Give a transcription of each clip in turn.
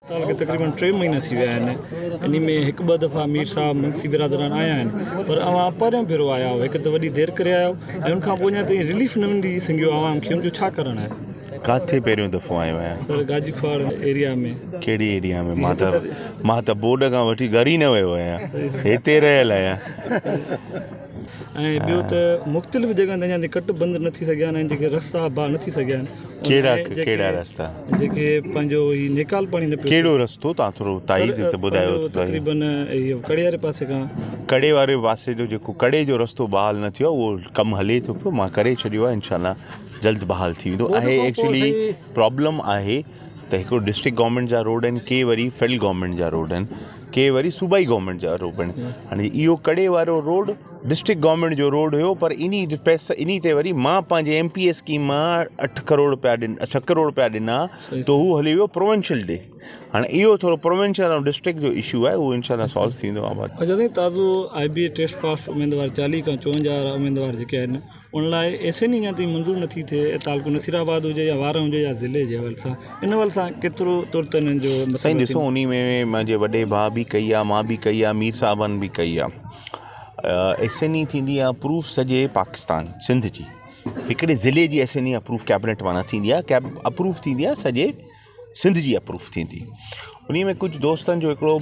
साल के तकरीबन 3 महीना थी विया आहिनि। इन में हिकु ॿ दफ़ा मीर साहब मुंशी बिरादरान आया आहिनि, पर अवां परियां भेरो आया हो, हिकु त वॾी देरि करे आया हो ऐं उनखां पोइ अञा ताईं रिलीफ न मिली सघियो आवाम खे। उनजो छा करणु आहे? किथे पहिरियों दफ़ो आयो आहियां? सर गाजीपुर एरिया में। कहिड़ी एरिया में? मां त बोर्ड खां वठी घर ई न वियो आहियां, हिते रहियल आहियां। ऐं ॿियो त मुख़्तलिफ़ जॻहनि ते अञा ताईं कट बंदि न थी सघिया आहिनि, जेके रस्ता बा न थी सघिया आहिनि। कहिड़ा रस्ता? जेके पंहिंजो ही निकाल पाणी न पियो। कहिड़ो रस्तो? तव्हां थोरो ताईद त ॿुधायो। तक़रीबन इहो कड़े वारे पासे खां। कड़े वारे पासे जो जेको कड़े जो रस्तो बहाल न थियो उहो कमु हले थो पियो, मां करे छॾियो आहे, इंशाल्लाह जल्द बहाल थी वेंदो आहे। एक्चुअली प्रॉब्लम आहे त हिकिड़ो डिस्ट्रिक्ट गवर्नमेंट जा रोड आहिनि, के वरी फेडरल गवर्नमेंट जा रोड आहिनि, के वरी सूबाई गवर्नमेंट जा रोड आहिनि। हाणे इहो कड़े वारो रोड डिस्ट्रिक्ट गवर्नमेंट जो रोड हुयो, पर इन पैसा इन ते वरी मां पंहिंजे MPA स्कीम मां 6 करोड़ रुपया ॾिना, त हू हली वियो प्रोविंशियल ॾे। हाणे इहो थोरो प्रोविंशियल ऐं डिस्ट्रिक्ट जो इशू आहे, उहो इंशाल्लाह सॉल्व थींदो आहे। जॾहिं ताज़ो IBA टेस्ट पास उमेदवार 40 खां 54 उमेदवार जेके आहिनि, उन लाइ SNE अञा ताईं मंज़ूर नथी थिए। तालुको नसीराबाद हुजे या वारा हुजे या ज़िले जे हवाले सां, इन हवाले सां केतिरो तुर्त इन्हनि जो साईं ॾिसो, उन में मुंहिंजे वॾे भाउ बि कई आहे, मां बि कई आहे, मीर साहबनि बि कई आहे। SNE थींदी आहे अप्रूव सॼे पाकिस्तान सिंध जी, हिकिड़े ज़िले जी SNE अप्रूव कैबिनेट मां न थींदी आहे, अप्रूव थींदी आहे सॼे सिंध जी अप्रूव थींदी। उन में कुझु दोस्तनि जो हिकिड़ो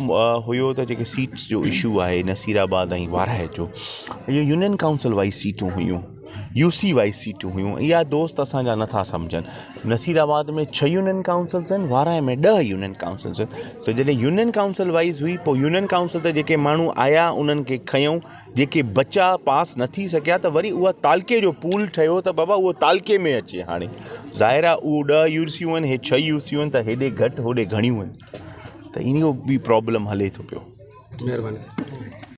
हुयो त जेके सीट्स जो इशू आहे नसीराबाद ऐं वाराह जो, इहे यूनियन काउंसिल वाइज़ सीटूं हुयूं, UC वाइज़ सीटूं हुयूं। इहा दोस्त असांजा नथा सम्झनि। नसीराबाद में 6 यूनियन काउंसिल्स आहिनि, वाराह में 10 यूनियन काउंसिल्स आहिनि। त जॾहिं यूनियन काउंसिल वाइज़ हुई, पोइ यूनियन काउंसिल त जेके माण्हू आया उन्हनि खे खयूं, जेके बचा पास न थी सघिया त वरी उहा तालके जो पूल ठहियो त बाबा उहो तालके में अचे। हाणे ज़ाहिर आहे उहो 10 UC आहिनि, हे 6 UC आहिनि, त हेॾे घटि होॾे घणियूं आहिनि, त इन जो बि प्रॉब्लम हले थो पियो। महिरबानी।